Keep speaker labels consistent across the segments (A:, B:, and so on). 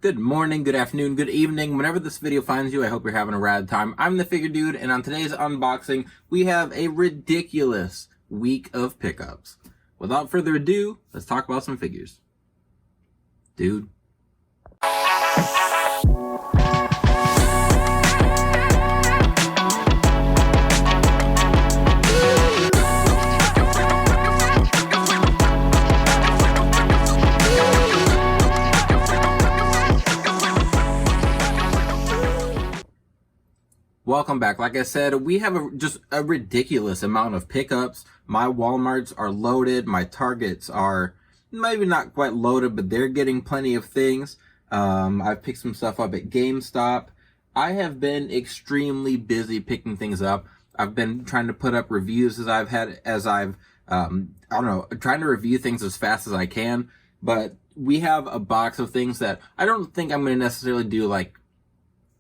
A: Good morning, good afternoon, good evening. Whenever this video finds you, I hope you're having a rad time. I'm the Figure Dude, and on today's unboxing, we have a ridiculous week of pickups. Without further ado, let's talk about some figures. Dude. Welcome back. Like I said, we have just a ridiculous amount of pickups. My Walmarts are loaded. My Targets are maybe not quite loaded, but they're getting plenty of things. I've picked some stuff up at GameStop. I have been extremely busy picking things up. I've been trying to put up reviews trying to review things as fast as I can. But we have a box of things that I don't think I'm going to necessarily do like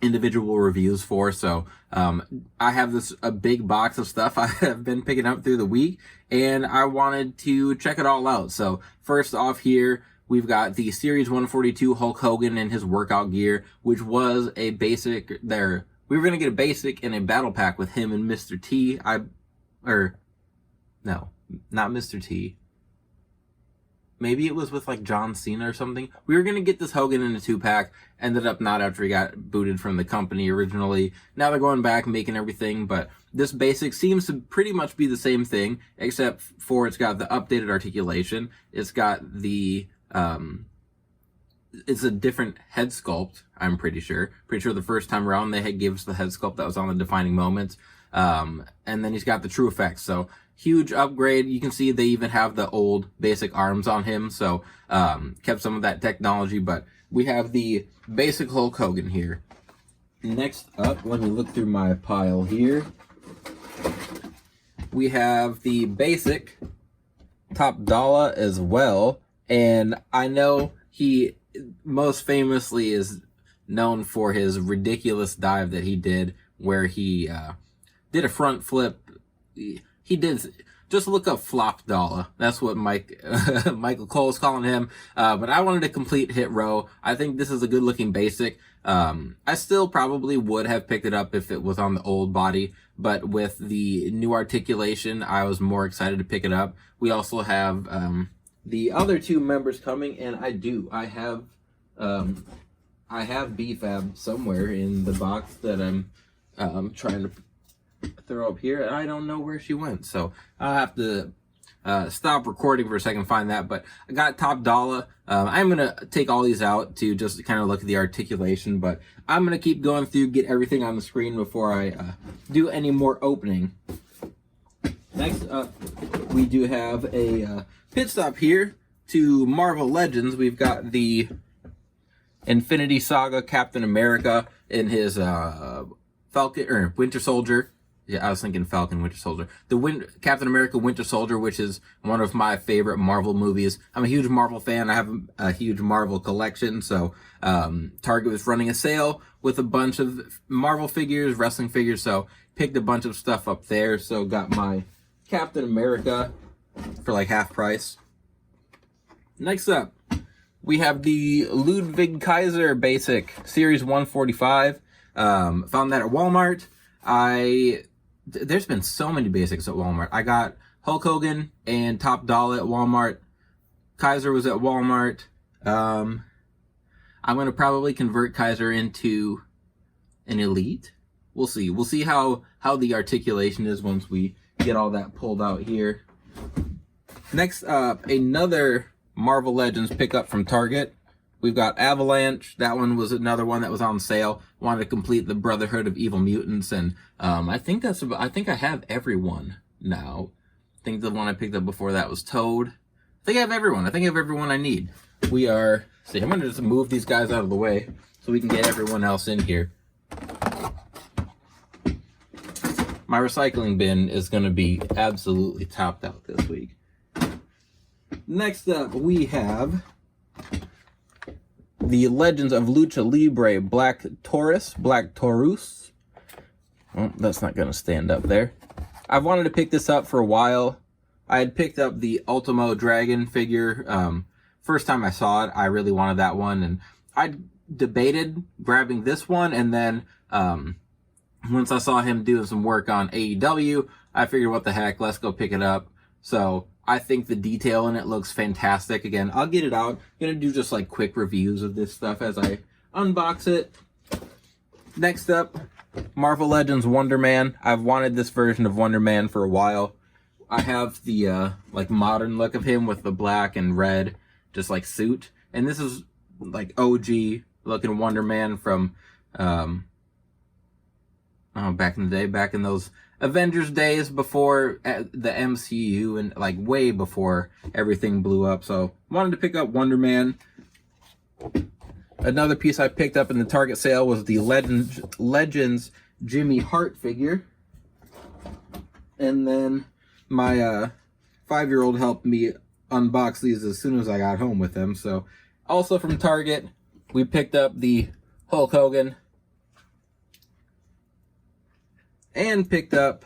A: individual reviews for. So I have a big box of stuff I have been picking up through the week, and I wanted to check it all out. So first off here, we've got the Series 142 Hulk Hogan and his workout gear, which was a basic there. We were going to get a basic and a battle pack with him and Mr. T. No, not Mr. T. Maybe it was with like John Cena or something. We were going to get this Hogan in a 2-pack. Ended up not after he got booted from the company originally. Now they're going back and making everything. But this basic seems to pretty much be the same thing, except for it's got the updated articulation. It's got the, it's a different head sculpt, I'm pretty sure. Pretty sure the first time around they gave us the head sculpt that was on the defining moments. And then he's got the true effects. So huge upgrade. You can see they even have the old basic arms on him, so kept some of that technology. But we have the basic Hulk Hogan here. Next up, let me look through my pile here. We have the basic Top Dollar as well, and I know he most famously is known for his ridiculous dive that he did, where he did a front flip. He did, just look up Flop Dollar. That's what Michael Cole's calling him. But I wanted a complete hit row. I think this is a good looking basic. I still probably would have picked it up if it was on the old body, but with the new articulation, I was more excited to pick it up. We also have the other two members coming, and I have BFAB somewhere in the box that I'm trying to throw up here, and I don't know where she went, so I'll have to stop recording for a second and find that. But I got Top Dollar. I'm gonna take all these out to just kind of look at the articulation, but I'm gonna keep going through, get everything on the screen before I do any more opening. Next up, we do have a pit stop here to Marvel Legends. We've got the Infinity Saga Captain America in his Falcon or Winter Soldier. Yeah, I was thinking Falcon Winter Soldier. The Captain America Winter Soldier, which is one of my favorite Marvel movies. I'm a huge Marvel fan. I have a huge Marvel collection. So Target was running a sale with a bunch of Marvel figures, wrestling figures. So picked a bunch of stuff up there. So got my Captain America for like half price. Next up, we have the Ludwig Kaiser Basic Series 145. Found that at Walmart. There's been so many basics at Walmart. I got Hulk Hogan and Top Dollar at Walmart. Kaiser was at Walmart. I'm going to probably convert Kaiser into an Elite. We'll see. We'll see how the articulation is once we get all that pulled out here. Next up, another Marvel Legends pickup from Target. We've got Avalanche. That one was another one that was on sale. Wanted to complete the Brotherhood of Evil Mutants, and I think I have everyone now. I think the one I picked up before that was Toad. I think I have everyone. I think I have everyone I need. I'm gonna just move these guys out of the way so we can get everyone else in here. My recycling bin is gonna be absolutely topped out this week. Next up, we have the Legends of Lucha Libre Black Taurus. Well, that's not going to stand up there. I've wanted to pick this up for a while. I had picked up the Ultimo Dragon figure. First time I saw it, I really wanted that one, and I'd debated grabbing this one, and then once I saw him doing some work on AEW, I figured, what the heck, let's go pick it up. So I think the detail in it looks fantastic. Again, I'll get it out. I'm gonna do just like quick reviews of this stuff as I unbox it. Next up, Marvel Legends Wonder Man. I've wanted this version of Wonder Man for a while. I have the like modern look of him with the black and red just like suit, and this is like OG looking Wonder Man from back in the day, back in those Avengers days before the MCU and like way before everything blew up. So wanted to pick up Wonder Man. Another piece I picked up in the Target sale was the Legends Jimmy Hart figure. And then my 5-year-old helped me unbox these as soon as I got home with them. So also from Target, we picked up the Hulk Hogan and picked up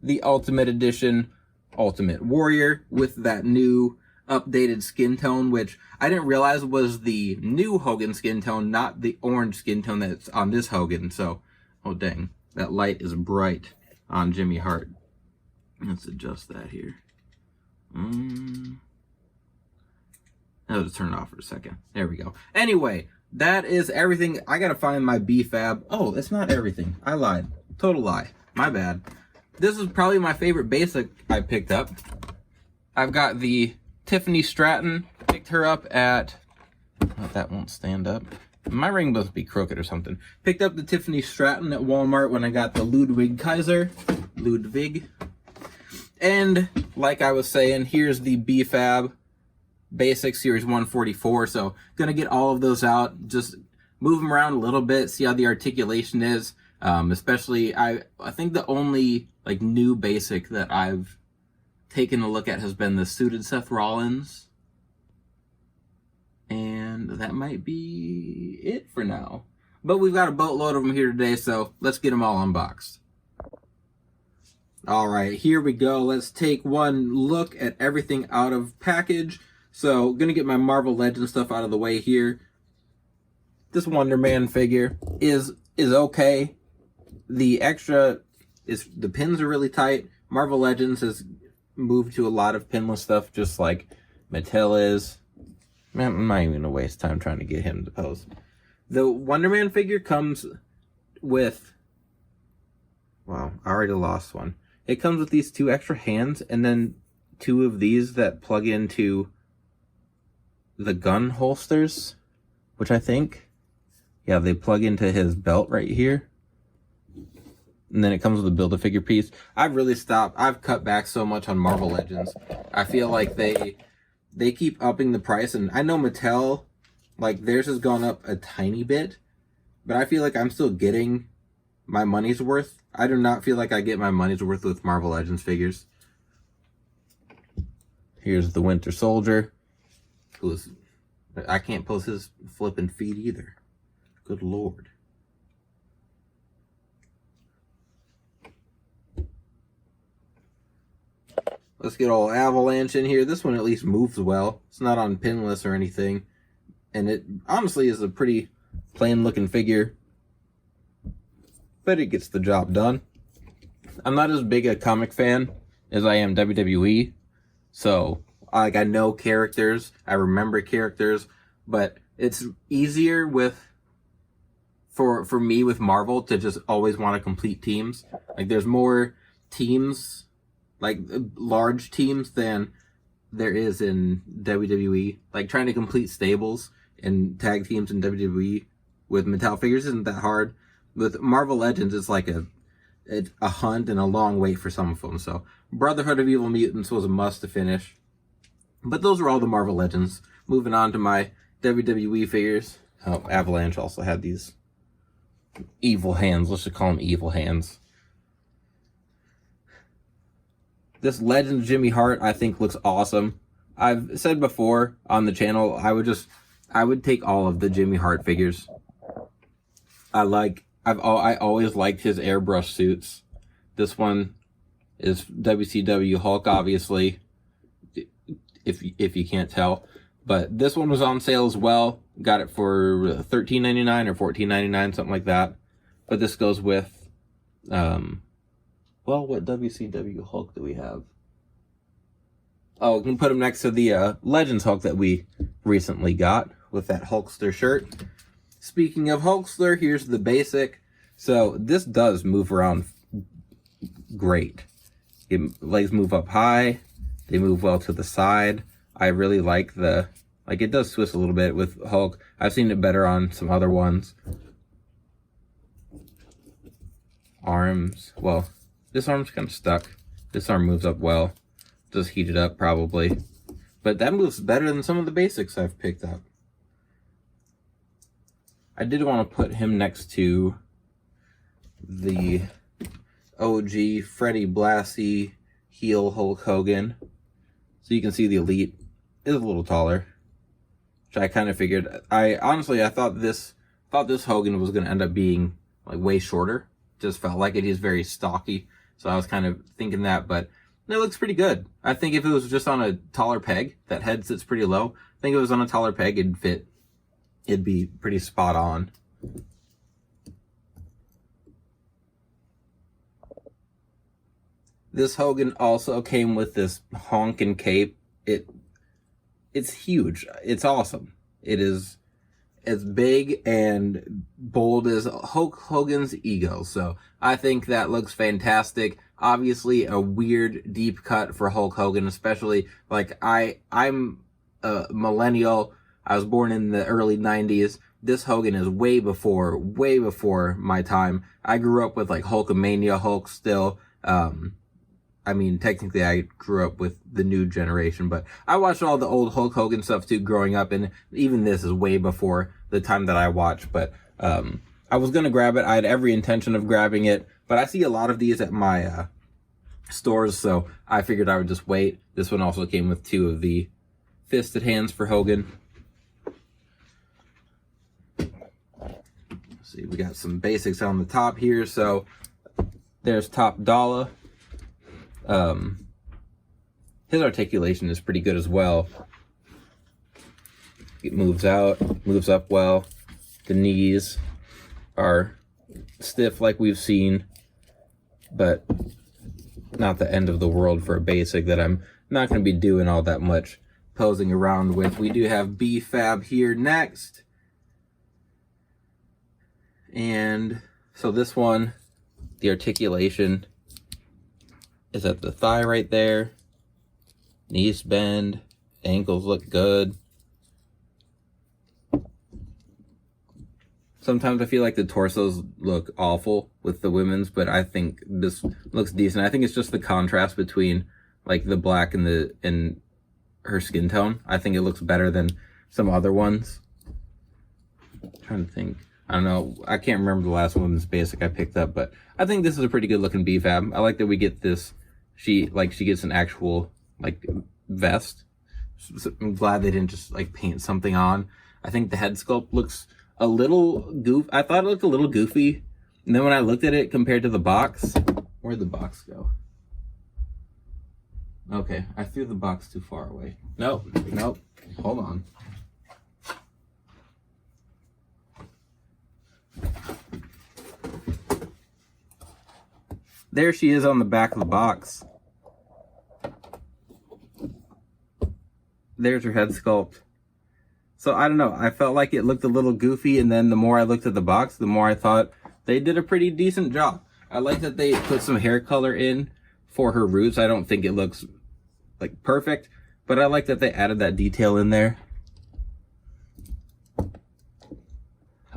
A: the Ultimate Edition Ultimate Warrior with that new updated skin tone, which I didn't realize was the new Hogan skin tone, not the orange skin tone that's on this Hogan. So, oh dang, that light is bright on Jimmy Hart. Let's adjust that here. I'll just turn it off for a second. There we go. Anyway, that is everything. I gotta find my B-Fab. Oh, that's not everything. I lied. Total lie. My bad. This is probably my favorite basic I picked up. I've got the Tiffany Stratton. Picked her up at... Oh, that won't stand up. My ring must be crooked or something. Picked up the Tiffany Stratton at Walmart when I got the Ludwig Kaiser. Ludwig. And, like I was saying, here's the B-Fab Basic Series 144. So, gonna get all of those out. Just move them around a little bit, see how the articulation is. Especially, I think the only like new basic that I've taken a look at has been the suited Seth Rollins. And that might be it for now. But we've got a boatload of them here today, so let's get them all unboxed. Alright, here we go. Let's take one look at everything out of package. So, gonna get my Marvel Legends stuff out of the way here. This Wonder Man figure is okay. The extra is, the pins are really tight. Marvel Legends has moved to a lot of pinless stuff, just like Mattel is. Man, I'm not even gonna waste time trying to get him to pose. The Wonder Man figure comes with, wow, I already lost one. It comes with these 2 extra hands, and then 2 of these that plug into the gun holsters, which I think, yeah, they plug into his belt right here. And then it comes with a Build-A-Figure piece. I've cut back so much on Marvel Legends. I feel like they keep upping the price, and I know Mattel, like, theirs has gone up a tiny bit, but I feel like I'm still getting my money's worth. I do not feel like I get my money's worth with Marvel Legends figures. Here's the Winter Soldier, I can't pose his flipping feet either. Good Lord. Let's get all Avalanche in here. This one at least moves well. It's not on pinless or anything. And it honestly is a pretty plain looking figure. But it gets the job done. I'm not as big a comic fan as I am WWE. So, like, I know characters. I remember characters. But it's easier for me with Marvel to just always want to complete teams. Like, there's more teams, like large teams, than there is in WWE. Like, trying to complete stables and tag teams in WWE with Mattel figures isn't that hard. With Marvel Legends, it's like a hunt and a long wait for some of them. So Brotherhood of Evil Mutants was a must to finish. But those are all the Marvel Legends. Moving on to my WWE figures. Oh, Avalanche also had these evil hands. Let's just call them evil hands. This Legends Jimmy Hart, I think, looks awesome. I've said before on the channel, I would take all of the Jimmy Hart figures. I always liked his airbrush suits. This one is WCW Hulk, obviously, if you can't tell. But this one was on sale as well. Got it for $13.99 or $14.99, something like that. But this goes with, well, what WCW Hulk do we have? Oh, we can put him next to the Legends Hulk that we recently got with that Hulkster shirt. Speaking of Hulkster, here's the basic. So this does move around great. Legs move up high. They move well to the side. I really like it does twist a little bit with Hulk. I've seen it better on some other ones. Arms, well, this arm's kind of stuck. This arm moves up well. Just heat it up probably. But that moves better than some of the basics I've picked up. I did want to put him next to the OG Freddie Blassie heel Hulk Hogan. So you can see the Elite is a little taller, which I kind of figured. I thought this Hogan was going to end up being like way shorter. Just felt like it. He's very stocky. So I was kind of thinking that, but it looks pretty good. I think if it was just on a taller peg, that head sits pretty low. I think if it was on a taller peg, it'd fit. It'd be pretty spot on. This Hogan also came with this honkin' cape. It's huge. It's awesome. It is as big and bold as Hulk Hogan's ego. So I think that looks fantastic. Obviously a weird deep cut for Hulk Hogan, especially like I'm a millennial. I was born in the early 90s. This Hogan is way before my time. I grew up with like Hulkamania Hulk still. I mean, technically I grew up with the new generation, but I watched all the old Hulk Hogan stuff too growing up, and even this is way before the time that I watched, but I was going to grab it. I had every intention of grabbing it, but I see a lot of these at my stores, so I figured I would just wait. This one also came with 2 of the fisted hands for Hogan. Let's see, we got some basics on the top here. So there's Top Dollar. His articulation is pretty good as well. It moves out, moves up well. The knees are stiff like we've seen, but not the end of the world for a basic that I'm not going to be doing all that much posing around with. We do have B-Fab here next. And so this one, the articulation is at the thigh right there. Knees bend, ankles look good. Sometimes I feel like the torsos look awful with the women's, but I think this looks decent. I think it's just the contrast between like the black and her skin tone. I think it looks better than some other ones. I'm trying to think. I don't know. I can't remember the last women's basic I picked up, but I think this is a pretty good looking B-Fab. I like that we get this. She gets an actual like vest. So I'm glad they didn't just like paint something on. I think the head sculpt looks a little I thought it looked a little goofy. And then when I looked at it compared to the box, where'd the box go? Okay, I threw the box too far away. Nope. Hold on. There she is on the back of the box. There's her head sculpt. So I don't know, I felt like it looked a little goofy, and then the more I looked at the box, the more I thought they did a pretty decent job. I like that they put some hair color in for her roots. I don't think it looks like perfect, but I like that they added that detail in there.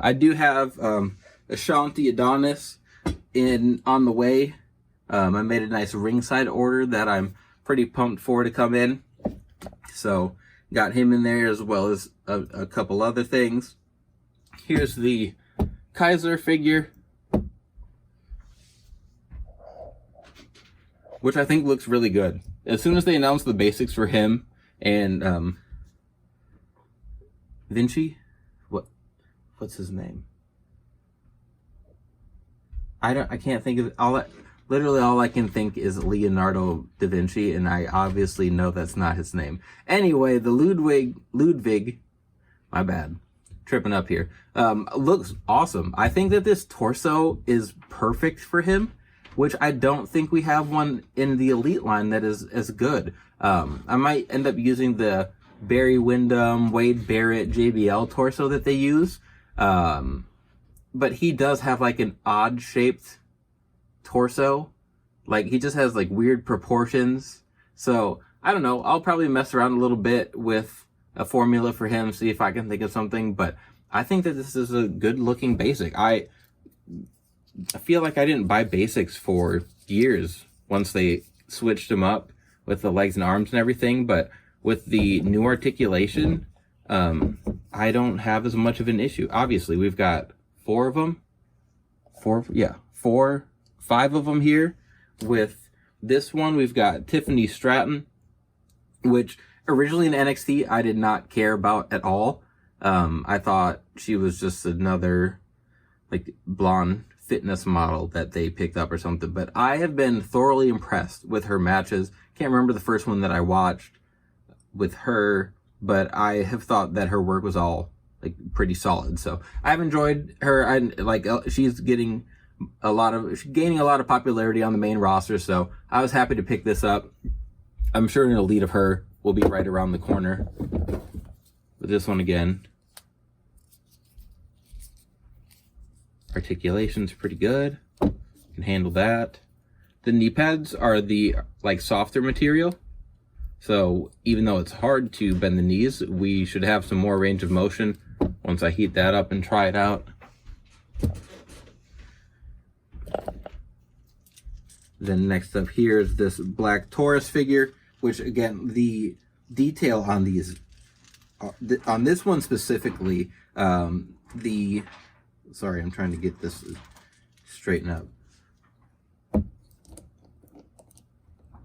A: I do have Ashanti Adonis on the way. I made a nice ringside order that I'm pretty pumped for to come in. So got him in there as well as a couple other things. Here's the Kaiser figure, which I think looks really good. As soon as they announced the basics for him and Vinci, what's his name? I can't think of it. Literally all I can think is Leonardo da Vinci, and I obviously know that's not his name. Anyway, the Ludwig, my bad, tripping up here, looks awesome. I think that this torso is perfect for him, which I don't think we have one in the Elite line that is as good. I might end up using the Barry Windham, Wade Barrett, JBL torso that they use. But he does have like an odd shaped torso. Like he just has like weird proportions. So I don't know. I'll probably mess around a little bit with a formula for him, see if I can think of something. But I think that this is a good looking basic. I feel like I didn't buy basics for years once they switched them up with the legs and arms and everything. But with the new articulation, I don't have as much of an issue. Obviously, we've got 4 of them. 5 of them here. With this one, we've got Tiffany Stratton, which originally in NXT, I did not care about at all. I thought she was just another like blonde fitness model that they picked up or something. But I have been thoroughly impressed with her matches. Can't remember the first one that I watched with her, but I have thought that her work was all like pretty solid. So I've enjoyed her. She's gaining a lot of popularity on the main roster. So I was happy to pick this up. I'm sure an Elite of her will be right around the corner. With this one again, articulation's pretty good. Can handle that. The knee pads are the like softer material. So even though it's hard to bend the knees, we should have some more range of motion once I heat that up and try it out. Then next up here is this black Taurus figure, which again, the detail on these, on this one specifically, sorry, I'm trying to get this straightened up.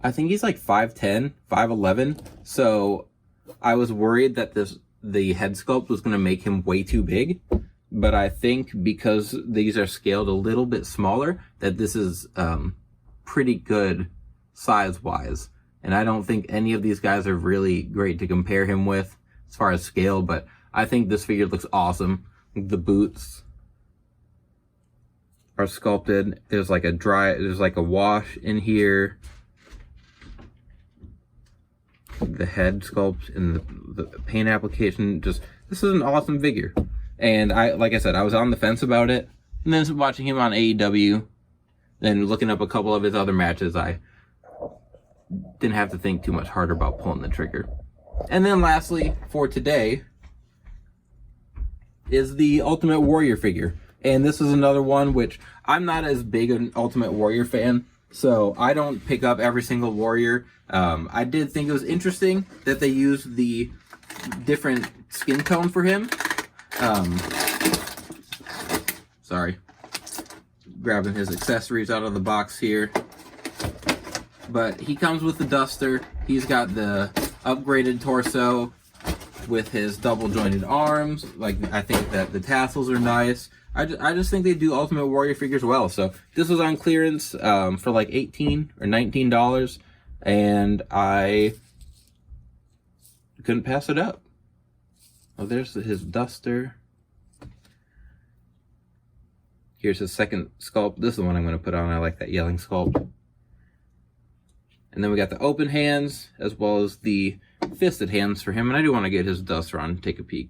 A: I think he's like 5'10", 5'11", so I was worried that the head sculpt was going to make him way too big, but I think because these are scaled a little bit smaller, that this is pretty good size-wise, and I don't think any of these guys are really great to compare him with as far as scale, but I think this figure looks awesome. The boots are sculpted. There's like a wash in here. The head sculpt and the paint application, this is an awesome figure. And like I said, I was on the fence about it, and then watching him on AEW, then looking up a couple of his other matches, I didn't have to think too much harder about pulling the trigger. And then lastly, for today, is the Ultimate Warrior figure. And this is another one which I'm not as big an Ultimate Warrior fan, so I don't pick up every single Warrior. I did think it was interesting that they used the different skin tone for him. Sorry. Grabbing his accessories out of the box here. But he comes with the duster. He's got the upgraded torso with his double jointed arms. Like, I think that the tassels are nice. I just think they do Ultimate Warrior figures well. So this was on clearance for like $18 or $19, and I couldn't pass it up. Oh, there's his duster. Here's his second sculpt. This is the one I'm going to put on. I like that yelling sculpt. And then we got the open hands as well as the fisted hands for him. And I do want to get his duster on and take a peek.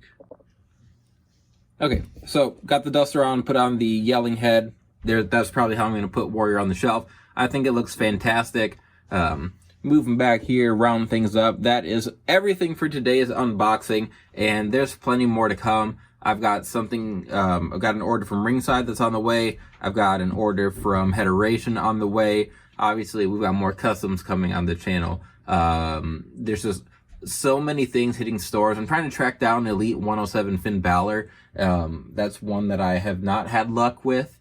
A: Okay, so got the duster on, put on the yelling head. That's probably how I'm going to put Warrior on the shelf. I think it looks fantastic. Moving back here, round things up. That is everything for today's unboxing, and there's plenty more to come. I've got something, I've got an order from Ringside that's on the way. I've got an order from Hederation on the way. Obviously, we've got more customs coming on the channel. There's just so many things hitting stores. I'm trying to track down Elite 107 Finn Balor. That's one that I have not had luck with.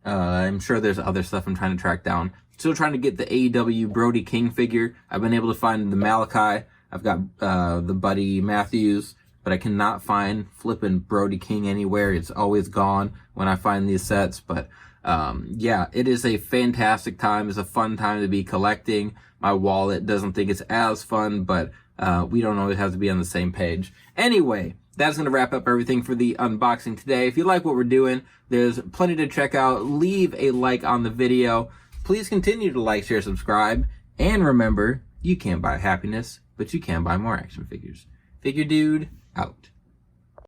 A: I'm sure there's other stuff I'm trying to track down. Still trying to get the AEW Brody King figure. I've been able to find the Malachi. I've got the Buddy Matthews. but I cannot find flipping Brody King anywhere. It's always gone when I find these sets. But yeah, it is a fantastic time. It's a fun time to be collecting. My wallet doesn't think it's as fun, but we don't always have to be on the same page. Anyway, that's going to wrap up everything for the unboxing today. If you like what we're doing, there's plenty to check out. Leave a like on the video. Please continue to like, share, subscribe. And remember, you can't buy happiness, but you can buy more action figures. Figure Dude, out.